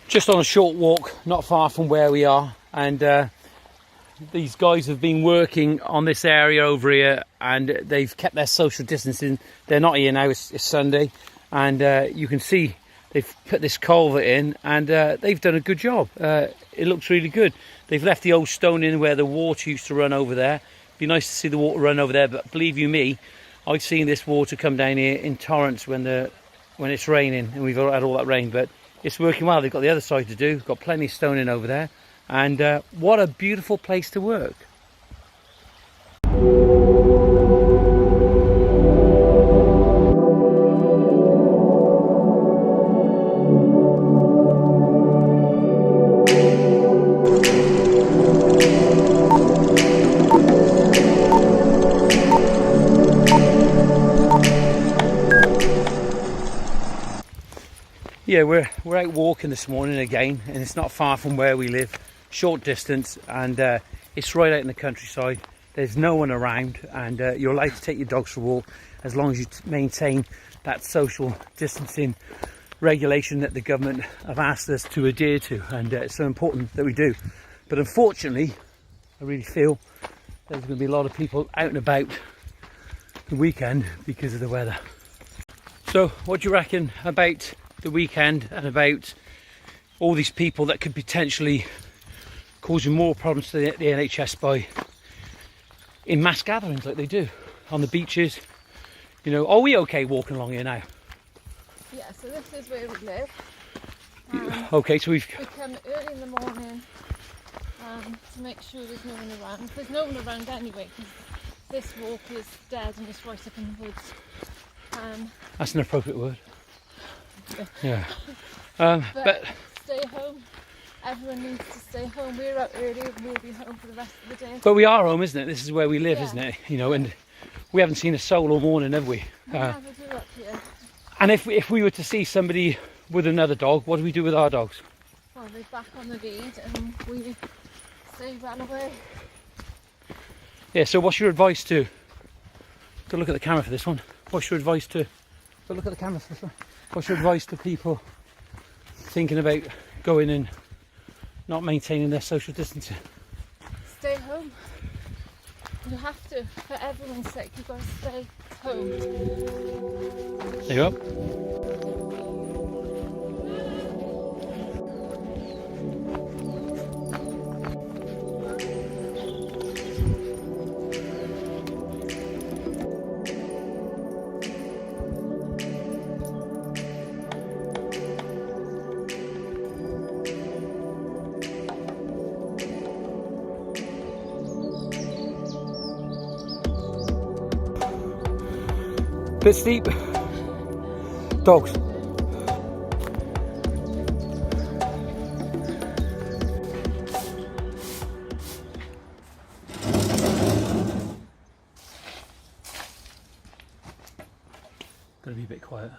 Just on a short walk, not far from where we are, and these guys have been working on this area over here, and they've kept their social distancing. They're not here now, it's Sunday, and you can see they've put this culvert in, and they've done a good job. It looks really good. They've left the old stone in where the water used to run over there. Be nice to see the water run over there, but believe you me, I've seen this water come down here in torrents when it's raining, and we've had all that rain, but it's working well. They've got the other side to do, got plenty of stone in over there, and what a beautiful place to work. Yeah, we're out walking this morning again, and it's not far from where we live, short distance, and it's right out in the countryside. There's no one around, and you're allowed to take your dogs for a walk as long as you maintain that social distancing regulation that the government have asked us to adhere to, and it's so important that we do. But unfortunately, I really feel there's going to be a lot of people out and about the weekend because of the weather. So what do you reckon about the weekend and about all these people that could potentially causing more problems to the NHS by in mass gatherings like they do on the beaches? You know, are we okay walking along here now? Yeah, so this is where we live. Okay, so we come early in the morning to make sure there's no one around. There's no one around anyway, because this walk is dead and it's right up in the woods. That's an appropriate word. Yeah. But stay home. Everyone needs to stay home. We're out early and we'll be home for the rest of the day. But we are home, isn't it? This is where we live, yeah. Isn't it? You know, and we haven't seen a soul all morning, have we? We never do up here. And if we were to see somebody with another dog, what do we do with our dogs? Well, they're back on the lead and we stay ran away. Yeah, so what's your advice to look at the camera for this one? What's your advice to look at the camera for this one? What's your advice to people thinking about going and not maintaining their social distancing? Stay home. You have to, for everyone's sake, you've got to stay home. There you go. Bit steep. Dogs. Gotta be a bit quiet.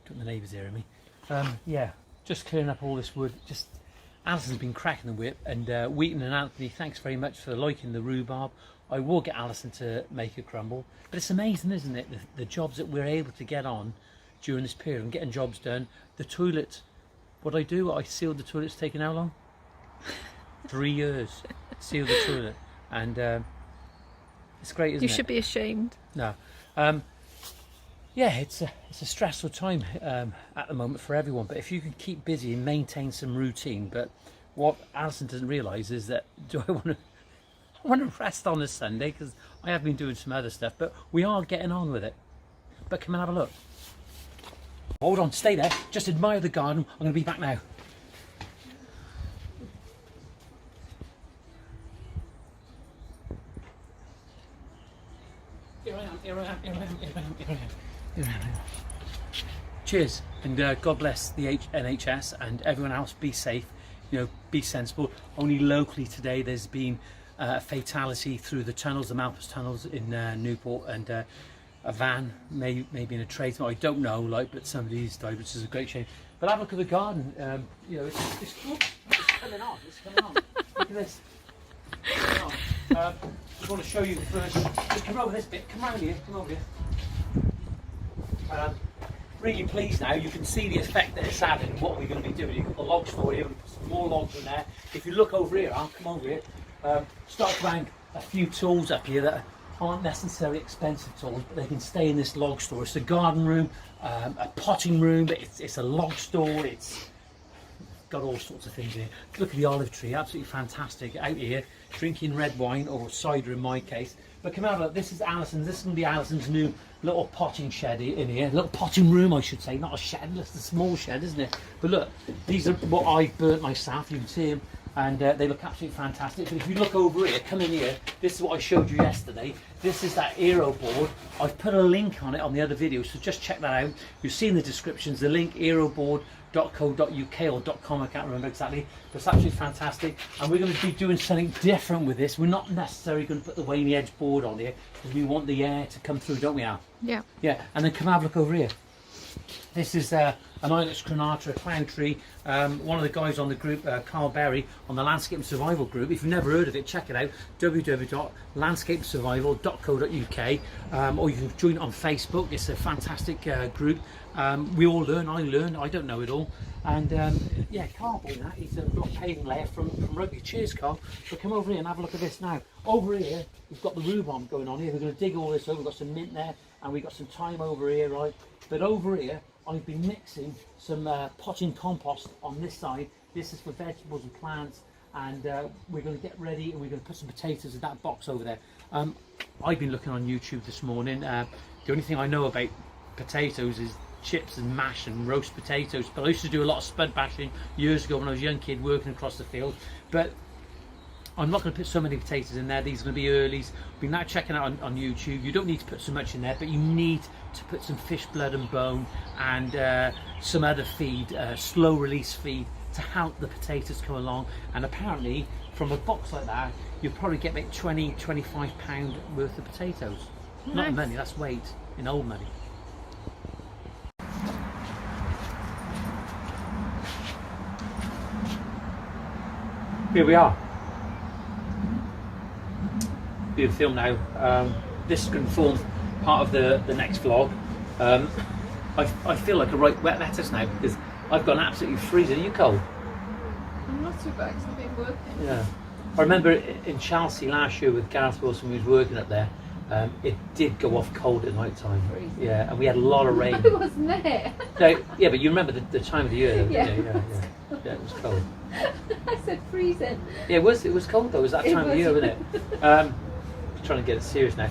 Don't the neighbours hearing me. Yeah, just clearing up all this wood. Just Alison's been cracking the whip, and Wheaton and Anthony, thanks very much for liking the rhubarb. I will get Alison to make a crumble, but it's amazing, isn't it, the jobs that we're able to get on during this period and getting jobs done. The toilet, what I sealed the toilet. It's taken how long? 3 years. Sealed the toilet, and it's great, isn't it? You should be ashamed. No. Yeah, it's a stressful time at the moment for everyone, but if you can keep busy and maintain some routine. But what Alison doesn't realise is that I want to rest on a Sunday, because I have been doing some other stuff, but we are getting on with it. But come and have a look. Hold on, stay there, just admire the garden. I'm going to be back now. Here I am. Cheers, and God bless the NHS and everyone else. Be safe, you know, be sensible. Only locally today there's been a fatality through the tunnels, the Malpas tunnels in Newport, and a van, maybe in a tradesman, I don't know, but somebody's died, which is a great shame. But have a look at the garden. You know, it's cool. It's coming on. Look at this. I just want to show you the first. Just come over this bit. Come around here. Come over here. really pleased now. You can see the effect that it's having and what we're going to be doing. You've got the log store here, we've got some more logs in there. If you look over here, I'll come over here, start to find a few tools up here that aren't necessarily expensive tools, but they can stay in this log store. It's a garden room, a potting room, but it's a log store. It's got all sorts of things here. Look at the olive tree, absolutely fantastic. Out here, drinking red wine, or cider in my case. But come out, look, this is Alison's. This is going to be Alison's new little potting shed in here. Little potting room, I should say. Not a shed, it's a small shed, isn't it? But look, these are what I've burnt myself. You can see them. And they look absolutely fantastic. But if you look over here, come in here, this is what I showed you yesterday. This is that Aero board. I've put a link on it on the other video, so just check that out. You'll see in the descriptions the link, aeroboard.co.uk or .com, I can't remember exactly, but it's absolutely fantastic. And we're going to be doing something different with this. We're not necessarily going to put the Waney Edge board on here, because we want the air to come through, don't we, Al? Yeah. Yeah, and then come have a look over here. This is an Ilex crenata, a clown tree. One of the guys on the group, Carl Berry, on the Landscape and Survival group. If you've never heard of it, check it out, www.landscapesurvival.co.uk, or you can join it on Facebook. It's a fantastic group. We all learn, I learn, I don't know it all. And yeah, Carl bought that. He's a block paving layer from Rugby. Cheers, Carl. So come over here and have a look at this now. Over here, we've got the rhubarb going on here. We're going to dig all this over. We've got some mint there, and we've got some thyme over here, right? But over here, I've been mixing some potting compost on this side. This is for vegetables and plants, and we're going to get ready, and we're going to put some potatoes in that box over there. I've been looking on YouTube this morning. The only thing I know about potatoes is chips and mash and roast potatoes, but I used to do a lot of spud bashing years ago when I was a young kid working across the field. But I'm not going to put so many potatoes in there. These are going to be earlies. We're now checking out on YouTube. You don't need to put so much in there, but you need to put some fish blood and bone and some other feed, slow release feed, to help the potatoes come along. And apparently from a box like that, you'll probably get about 20-25 pound worth of potatoes. Nice. Not in money, that's weight in old money. Here we are. Being filmed now. This is going to form part of the next vlog. I feel like a right wet lettuce now, because I've gone absolutely freezing. Are you cold? I'm not too bad, 'cause I've been working. Yeah. I remember in Chelsea last year with Gareth Wilson, who was working up there. It did go off cold at night time. Freezing. Yeah, and we had a lot of rain. I wasn't there. No, yeah, but you remember the time of the year, Yeah. yeah, it was cold. I said freezing. Yeah, it was cold though. It was that time of year, wasn't it? Trying to get it serious now.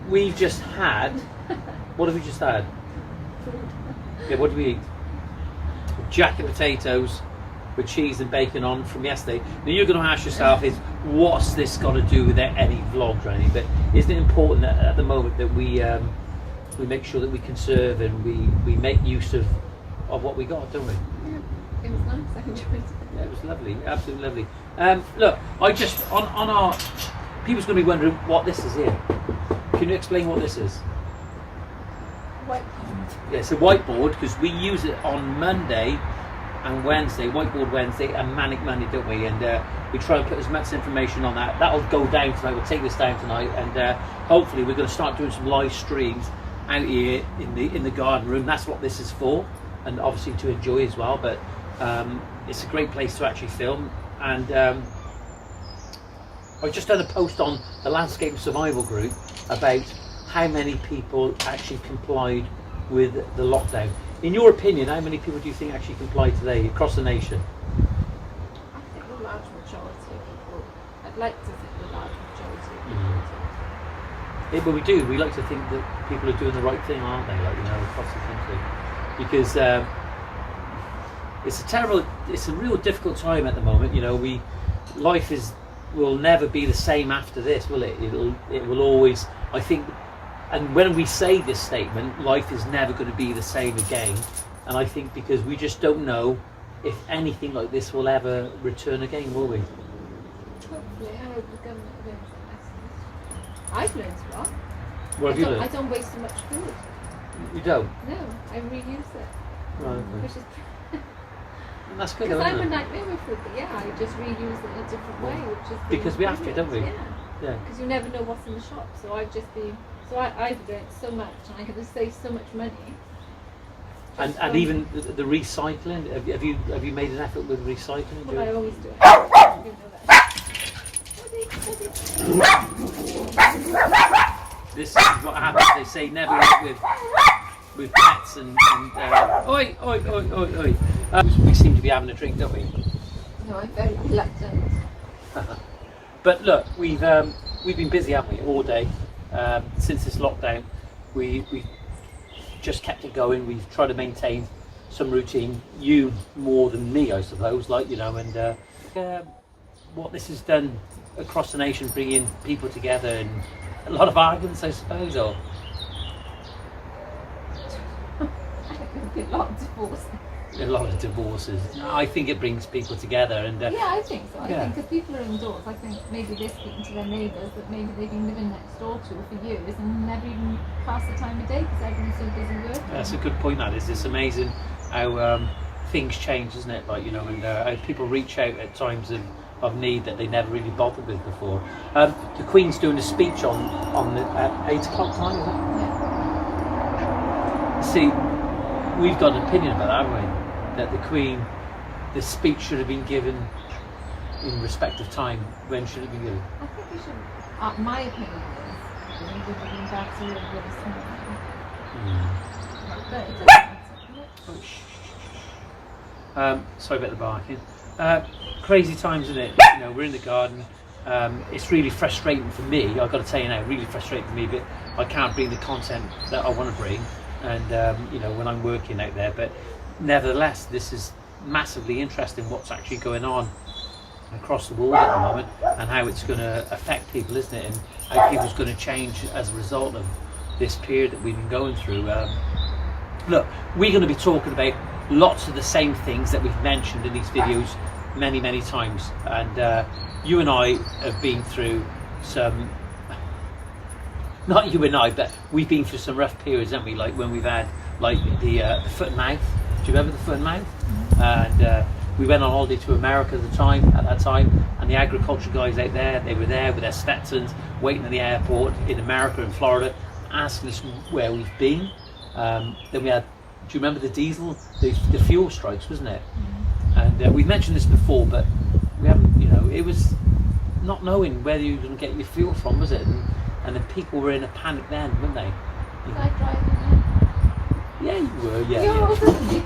We've just had. What have we just had? Yeah, what did we eat? Jacket potatoes with cheese and bacon on from yesterday. Now you're going to ask yourself is, what's this got to do with any vlogs or anything? But isn't it important that at the moment that we make sure that we conserve and we make use of what we got, don't we? Yeah, it was nice. I enjoyed it. Yeah, it was lovely, absolutely lovely. Look, I just on our people's going to be wondering what this is here. Can you explain what this is? Whiteboard. Yeah, it's a whiteboard because we use it on Monday and Wednesday, Whiteboard Wednesday and Manic Monday, don't we? And we try and put as much information on that. That'll go down tonight. We'll take this down tonight, and hopefully we're going to start doing some live streams out here in the garden room. That's what this is for, and obviously to enjoy as well. But it's a great place to actually film. And I've just done a post on the Landscape and Survival group about how many people actually complied with the lockdown. In your opinion, how many people do you think actually complied today across the nation? I think the large majority of people. I'd like to think the large majority of people. Yeah, but we do. We like to think that people are doing the right thing, aren't they? Like, across the country, because it's a real difficult time at the moment. Life will never be the same after this, will it? It will always, I think. And when we say this statement, life is never going to be the same again. And I think because we just don't know if anything like this will ever return again, will we? Hopefully, I hope the government learns their lessons. I've learned a lot. What have you learned? I don't waste so much food. You don't? No, I reuse it. Right. Which is That's good, because isn't I'm a it? nightmare with food, but yeah, I just reuse it in a different way, which is Because we have to, don't we? Yeah. Yeah. Because you never know what's in the shop, so I've learned so much, and I'm going to save so much money And even the recycling. Have you made an effort with recycling? Well, I always do. This is what happens. They say never work with pets and oi oi oi oi oi. We seem to be having a drink, don't we? No, I'm very reluctant. But look, we've been busy, haven't we, all day since this lockdown. We've just kept it going. We've tried to maintain some routine. You more than me, I suppose. Like, you know, and what this has done across the nation, bringing people together, and a lot of arguments, I suppose, or A lot of divorce. a lot of divorces. I think it brings people together, and Yeah, I think so. I Yeah. think because people are indoors, I think maybe they're speaking to their neighbours that maybe they've been living next door to for years and never even passed the time of day because everyone's so busy working. that's a good point. That is, it's amazing how things change, isn't it? Like, you know, and how people reach out at times of need that they never really bothered with before. The Queen's doing a speech on the, at 8 o'clock time, is it? Yeah. See, we've got an opinion about that, haven't we? That the Queen, the speech should have been given in respect of time. When should it be given? I think we should, my opinion is, we would have been back to live with us now. But it doesn't matter. Oh, sorry about the barking. Crazy times, isn't it? You know, we're in the garden. It's really frustrating for me. I've got to tell you now, really frustrating for me. But I can't bring the content that I want to bring, and you know, when I'm working out there. But nevertheless, this is massively interesting. What's actually going on across the world at the moment, and how it's going to affect people, isn't it? And how people's going to change as a result of this period that we've been going through. Look, we're going to be talking about lots of the same things that we've mentioned in these videos many times, and you and I have been through some, not you and I, but we've been through some rough periods, haven't we? Like when we've had like the foot and mouth. Do you remember the foot and mouth? And we went on holiday to America at that time, and the agriculture guys out there, they were there with their Stetsons waiting at the airport in America and Florida, asking us where we've been. Then we had, do you remember the diesel, the fuel strikes, wasn't it? And we've mentioned this before, but we haven't, you know, it was not knowing where you were going to get your fuel from, was it? And the people were in a panic then, weren't they? Was I driving then? Yeah, you were, yeah. You're Yeah. older than me.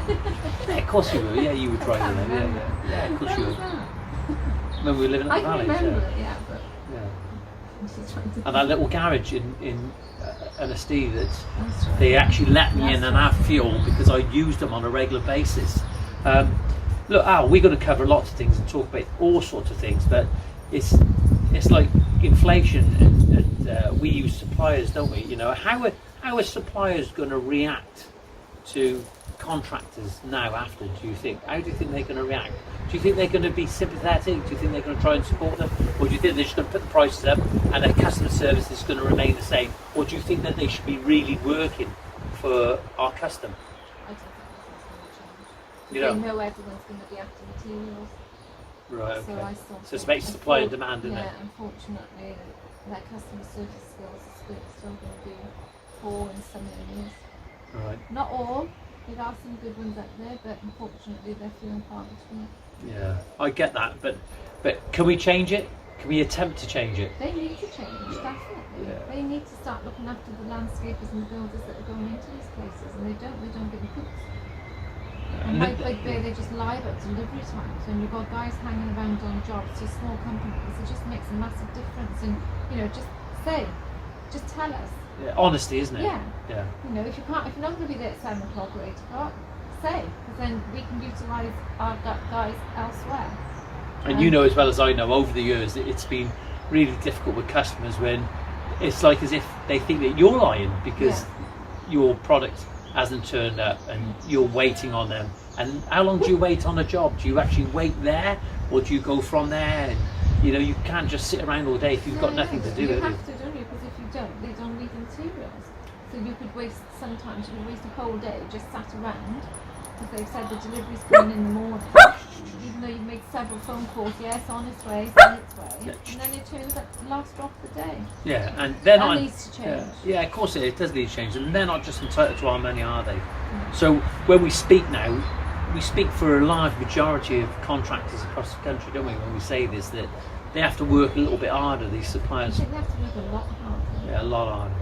Yeah, of course you were, yeah, you were driving then, yeah, of course you When was were. that? When we were living I at the can valley, remember so, it, yeah, but yeah. I'm just trying to And that little garage in Anastee that That's right. they actually let me in That's and right. have fuel because I used them on a regular basis. Look, Al, we're going to cover lots of things and talk about all sorts of things, but it's like inflation, and we use suppliers, don't we? You know, how are suppliers going to react to contractors now after, do you think? How do you think they're going to react? Do you think they're going to be sympathetic? Do you think they're going to try and support them? Or do you think they're just going to put the prices up and their customer service is going to remain the same? Or do you think that they should be really working for our custom? I don't think that's going to change. You They know? know everyone's going to be after materials. Right, So okay. I sort So it's of- about supply and demand, isn't yeah, it? unfortunately, their customer service skills are still going to be poor in some areas. Right. Not all. There are some good ones out there, but unfortunately they're few and far between. Yeah, I get that, but can we change it? Can we attempt to change it? They need to change, definitely. Yeah. They need to start looking after the landscapers and the builders that are going into these places, and they don't give a hoot. And like where they just lie about delivery times, when you've got guys hanging around on jobs to small companies, it just makes a massive difference. And you know, just tell us. Yeah, honesty, isn't it? Yeah. Yeah. You know, if you're not going to be there at 7 o'clock or 8 o'clock, say, because then we can utilise our guys elsewhere. And you know as well as I know, over the years, it's been really difficult with customers when it's like as if they think that you're lying because your product hasn't turned up and you're waiting on them. And how long do you wait on a job? Do you actually wait there, or do you go from there? And you know, you can't just sit around all day if you've got nothing to do. You with have it. to, don't you? Because if you don't, they don't need the materials. So you could waste, sometimes you could waste a whole day just sat around, because they've said the delivery's coming in the morning, even though you've made 7 several phone calls. Yes, on its way, it's on its way, and then it turns up the last drop of the day. Yeah, and they're That not. needs to change. Yeah, of course it does need to change, and they're not just entitled to our money, are they? So when we speak now, we speak for a large majority of contractors across the country, don't we? When we say this, that they have to work a little bit harder. These I suppliers, think they have to work a lot harder. yeah, a lot harder.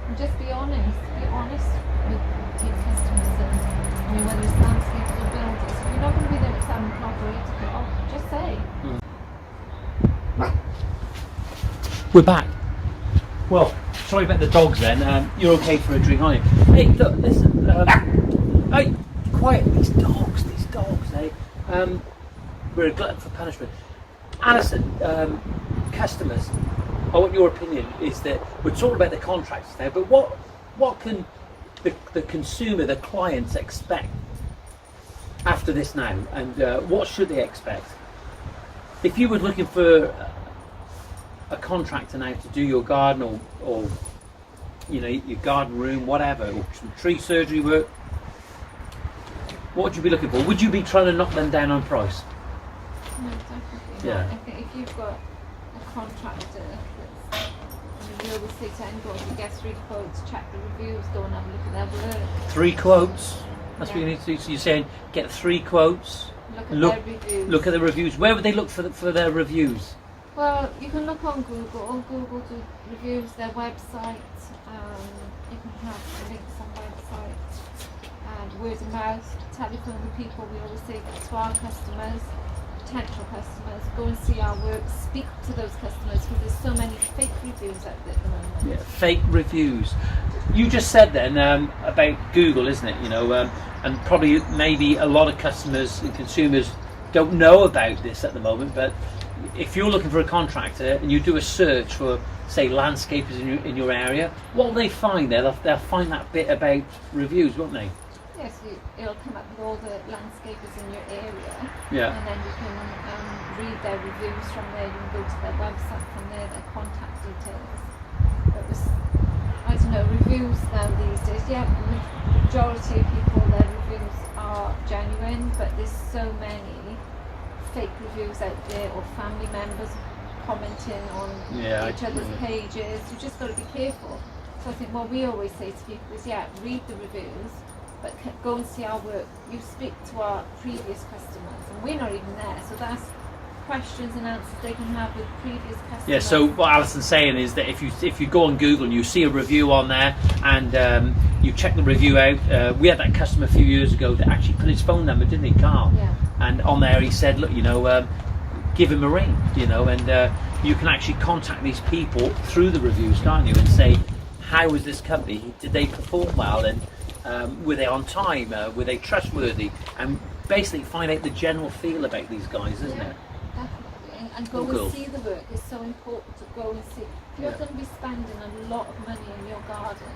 And just be honest. Be honest with your customers. And, I mean, whether it's landscapers or builders, if you're not going to be there at 7 o'clock or 8 o'clock, just say. We're back. Well, sorry about the dogs then. You're okay for a drink, aren't you? Hey, look, listen. Hey, quiet. These dogs, eh? We're a glutton for punishment. Alison, customers, I want your opinion. Is that we're talking about the contracts there, but what can the consumer, the clients expect after this now, and what should they expect? If you were looking for a contractor now to do your garden or you know, your garden room, whatever, or some tree surgery work, what would you be looking for? Would you be trying to knock them down on price? No, definitely Yeah. not. I think if you've got a contractor that's, I mean, we always say to anybody, you get 3 quotes, check the reviews, go and have a look at their work. 3 quotes. That's what Yeah. you need to do. So you're saying get 3 quotes. Look at their reviews. Look at the reviews. Where would they look for their reviews? Well, you can look on Google. Google do reviews, their website. You can have links on website and word of mouth. Telephone the people. We always say to our customers, potential customers, go and see our work. Speak to those customers because there's so many fake reviews out there at the moment. Yeah, fake reviews. You just said then about Google, isn't it? You know, and probably maybe a lot of customers and consumers don't know about this at the moment. But if you're looking for a contractor and you do a search for, say, landscapers in your area, what will they find there? They'll find that bit about reviews, won't they? Yes, it'll come up with all the landscapers in your area. Yeah. And then you can read their reviews from there. You can go to their website from there, their contact details. But with, I don't know, reviews now these days, yeah, the majority of people, their reviews are genuine, but there's so many fake reviews out there, or family members commenting on each other's pages. You just got to be careful. So I think what we always say to people is, yeah, read the reviews, but go and see our work. You speak to our previous customers, and we're not even there, so that's questions and answers they can have with previous customers. Yeah, so what Alison's saying is that if you go on Google and you see a review on there and you check the review out, we had that customer a few years ago that actually put his phone number, didn't he, Carl? Yeah. And on there he said, look, you know, give him a ring, you know, and you can actually contact these people through the reviews, can't you, and say, how was this company? Did they perform well? And were they on time? Were they trustworthy? And basically find out the general feel about these guys, isn't it? Definitely. And go Cool. and see the work. It's so important to go and see. If you're going to be spending a lot of money in your garden,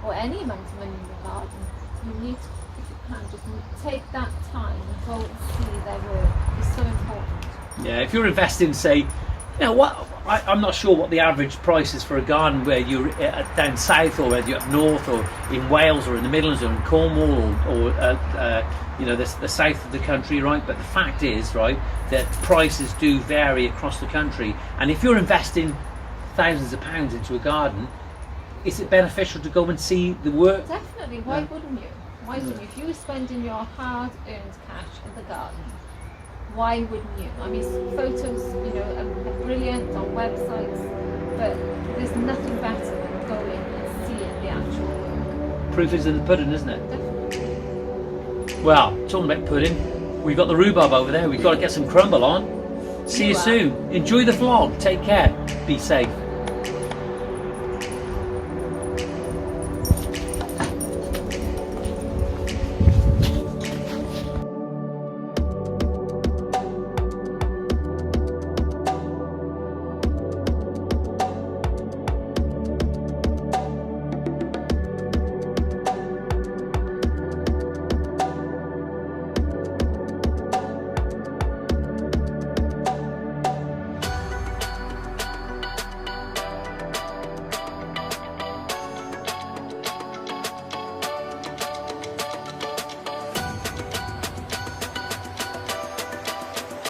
or any amount of money in your garden, you need to, if you can, just take that time and go and see their work. It's so important. Yeah, if you're investing, say, you know what, I'm not sure what the average price is for a garden where you're down south, or whether you're up north, or in Wales, or in the Midlands, or in Cornwall, or you know, the south of the country, right? But the fact is, right, that prices do vary across the country. And if you're investing thousands of pounds into a garden, is it beneficial to go and see the work? Definitely. Why wouldn't you? Why wouldn't you? If you were spending your hard-earned cash in the garden, why wouldn't you? I mean, photos, you know, are brilliant on websites, but there's nothing better than going and seeing the actual work. Proof is in the pudding, isn't it? Definitely. Well, talking about pudding, we've got the rhubarb over there. We've got to get some crumble on. See you soon. Enjoy the vlog. Take care. Be safe.